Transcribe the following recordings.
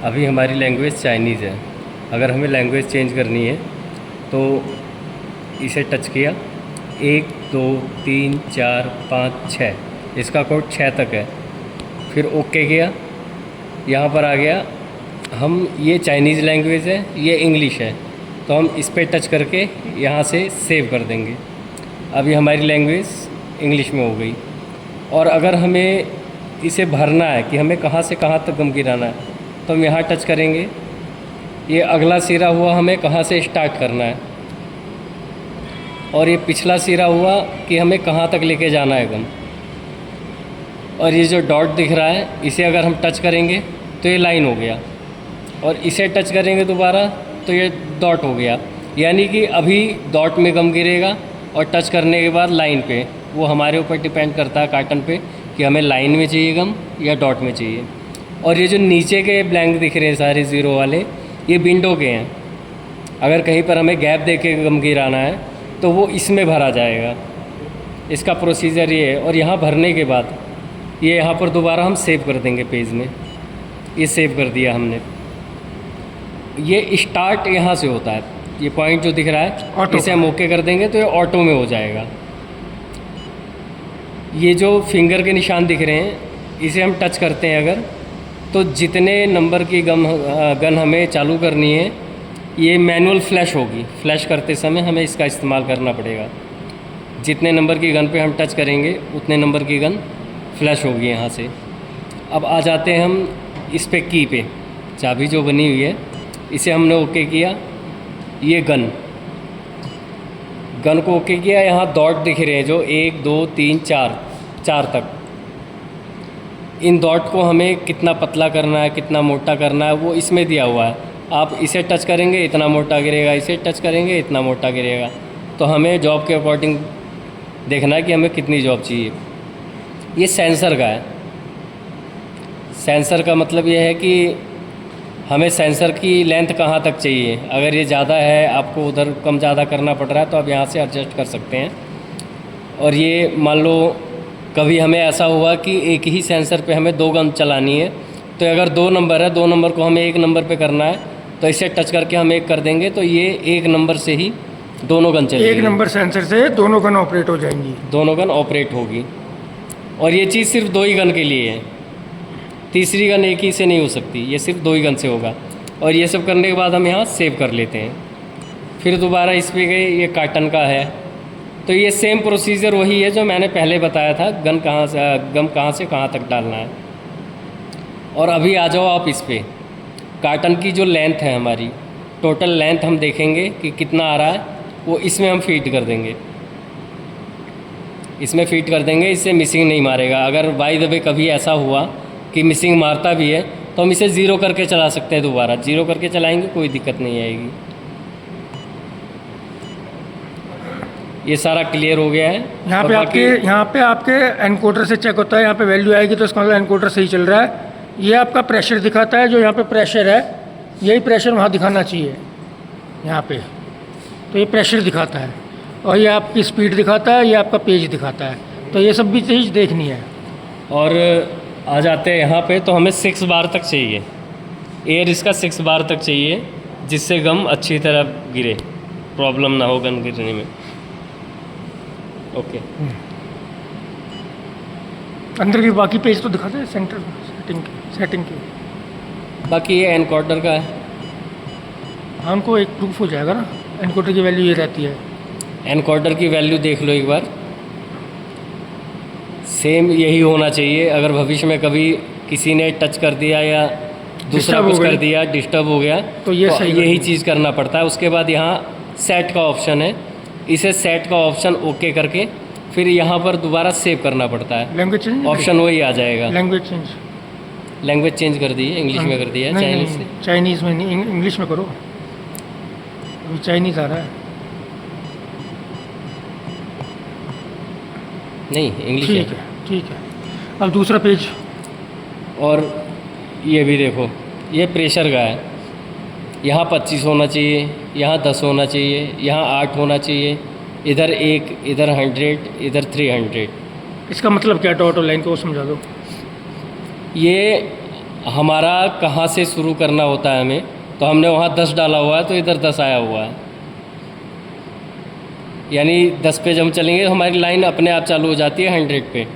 अभी हमारी language Chinese है। अगर हमें लैंग्वेज चेंज करनी है तो इसे टच किया, 1 2 3 4 5 6, इसका कोड 6 तक है। फिर ओके किया, यहाँ पर आ गया हम, ये चाइनीज़ लैंग्वेज है, ये इंग्लिश है, तो हम इस पर टच करके यहाँ से सेव कर देंगे। अभी हमारी लैंग्वेज इंग्लिश में हो गई। और अगर हमें इसे भरना है कि हमें कहाँ से कहाँ तक गम गिराना है, तो हम यहाँ टच करेंगे। ये अगला सिरा हुआ हमें कहाँ से स्टार्ट करना है, और ये पिछला सिरा हुआ कि हमें कहाँ तक लेके जाना है गम। और ये जो डॉट दिख रहा है, इसे अगर हम टच करेंगे तो ये लाइन हो गया, और इसे टच करेंगे दोबारा तो ये डॉट हो गया। यानी कि अभी डॉट में गम गिरेगा और टच करने के बाद लाइन पे। वो हमारे ऊपर डिपेंड करता है कार्टन पे कि हमें लाइन में चाहिए गम या डॉट में चाहिए। और ये जो नीचे के ब्लैंक दिख रहे हैं सारे ज़ीरो वाले, ये विंडो के हैं। अगर कहीं पर हमें गैप दे के गम गिराना है तो वो इसमें भरा जाएगा। इसका प्रोसीजर ये है। और यहाँ भरने के बाद ये यहाँ पर दोबारा हम सेव कर देंगे पेज में। ये सेव कर दिया हमने। ये स्टार्ट यहाँ से होता है, ये पॉइंट जो दिख रहा है इसे हम ओके कर देंगे तो ये ऑटो में हो जाएगा। ये जो फिंगर के निशान दिख रहे हैं, इसे हम टच करते हैं अगर, तो जितने नंबर की गन हमें चालू करनी है, ये मैनुअल फ्लैश होगी। फ्लैश करते समय हमें इसका इस्तेमाल करना पड़ेगा। जितने नंबर की गन पे हम टच करेंगे उतने नंबर की गन फ्लैश होगी यहाँ से। अब आ जाते हैं हम इस पे की पे, चाबी जो बनी हुई है इसे हमने ओके किया। ये गन को ओके किया। यहाँ डॉट दिख रहे हैं जो 1 2 3 4 तक। इन डॉट को हमें कितना पतला करना है, कितना मोटा करना है, वो इसमें दिया हुआ है। आप इसे टच करेंगे इतना मोटा गिरेगा, इसे टच करेंगे इतना मोटा गिरेगा। तो हमें जॉब के अकॉर्डिंग देखना है कि हमें कितनी जॉब चाहिए। ये सेंसर का है। सेंसर का मतलब ये है कि हमें सेंसर की लेंथ कहाँ तक चाहिए। अगर ये ज़्यादा है, आपको उधर कम ज़्यादा करना पड़ रहा है, तो आप यहाँ से एडजस्ट कर सकते हैं। और ये मान लो कभी हमें ऐसा हुआ कि एक ही सेंसर पे हमें 2 गन चलानी है, तो अगर 2 नंबर है, 2 नंबर को हमें 1 नंबर पे करना है, तो इसे टच करके हम 1 कर देंगे तो ये 1 नंबर से ही दोनों गन चलेगी। 1 नंबर सेंसर से दोनों गन ऑपरेट हो जाएंगी। दोनों गन ऑपरेट होगी। और ये चीज़ सिर्फ 2 ही गन के लिए है। तीसरी गन एक ही से नहीं हो सकती, ये सिर्फ 2 ही गन से होगा। और ये सब करने के बाद हम यहाँ सेव कर लेते हैं। फिर दोबारा इस पे गए, ये कार्टन का है, तो ये सेम प्रोसीजर वही है जो मैंने पहले बताया था, गम कहाँ से कहाँ तक डालना है। और अभी आ जाओ आप इस पे, कार्टन की जो लेंथ है हमारी, टोटल लेंथ हम देखेंगे कि कितना आ रहा है, वो इसमें हम फीड कर देंगे। इसमें फीड कर देंगे, इससे मिसिंग नहीं मारेगा। अगर बाय द वे कभी ऐसा हुआ कि मिसिंग मारता भी है तो हम इसे 0 करके चला सकते हैं। दोबारा 0 करके चलाएंगे, कोई दिक्कत नहीं आएगी। ये सारा क्लियर हो गया है। यहाँ पे आपके एनकोडर से चेक होता है। यहाँ पे वैल्यू आएगी तो इसका मतलब एनकोडर सही चल रहा है। ये आपका प्रेशर दिखाता है, जो यहाँ पे प्रेशर है, यही प्रेशर वहाँ दिखाना चाहिए यहाँ पे। तो ये प्रेशर दिखाता है, और ये आपकी स्पीड दिखाता है, ये आपका पेज दिखाता है। तो ये सब भी चीज़ देखनी है। और आ जाते हैं यहाँ पे, तो हमें 6 बार तक चाहिए एयर। इसका 6 बार तक चाहिए, जिससे गम अच्छी तरह गिरे, प्रॉब्लम ना हो गन गिरने में। ओके। अंदर की बाकी पेज तो दिखाते हैं, सेंटर सेटिंग की। बाकी ये एनकोडर का है। हाँ, उनको एक प्रूफ हो जाएगा ना, एनकोडर की वैल्यू ये रहती है। एनकोडर की वैल्यू देख लो एक बार, सेम यही होना चाहिए। अगर भविष्य में कभी किसी ने टच कर दिया या दूसरा कुछ कर दिया, डिस्टर्ब हो गया, तो यही चीज़ करना पड़ता है। उसके बाद यहाँ सेट का ऑप्शन है, इसे सेट का ऑप्शन ओके करके फिर यहाँ पर दोबारा सेव करना पड़ता है। लैंग्वेज चेंज ऑप्शन वही आ जाएगा। लैंग्वेज चेंज कर दी है, इंग्लिश में कर दिया है। चाइनीज़ से चाइनीज़ में नहीं, इंग्लिश में करो। अभी चाइनीज़ आ रहा है। नहीं, इंग्लिश है। ठीक है। अब दूसरा पेज। और ये भी देखो, ये प्रेशर का है। यहाँ 25 होना चाहिए, यहाँ 10 होना चाहिए, यहाँ 8 होना चाहिए, इधर 1, इधर 100, इधर 300। इसका मतलब क्या? डॉट और लाइन को समझा दो। ये हमारा कहाँ से शुरू करना होता है हमें, तो हमने वहाँ 10 डाला हुआ है तो इधर 10 आया हुआ है, यानी 10 पे जब हम चलेंगे हमारी लाइन अपने आप चालू हो जाती है 100 पे।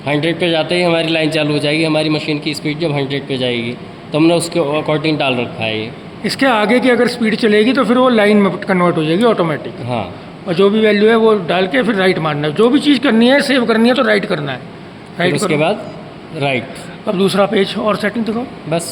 100 पे जाते ही हमारी लाइन चालू हो जाएगी, हमारी मशीन की स्पीड जब 100 पे जाएगी तो हमने उसके अकॉर्डिंग डाल रखा है ये। इसके आगे की अगर स्पीड चलेगी तो फिर वो लाइन में कन्वर्ट हो जाएगी ऑटोमेटिक, हाँ, और जो भी वैल्यू है वो डाल के फिर राइट मारना है। जो भी चीज़ करनी है, सेव करनी है तो राइट करना है, फिर राइट उसके करो। बाद राइट, अब दूसरा पेज और सेटिंग दिखाओ। बस।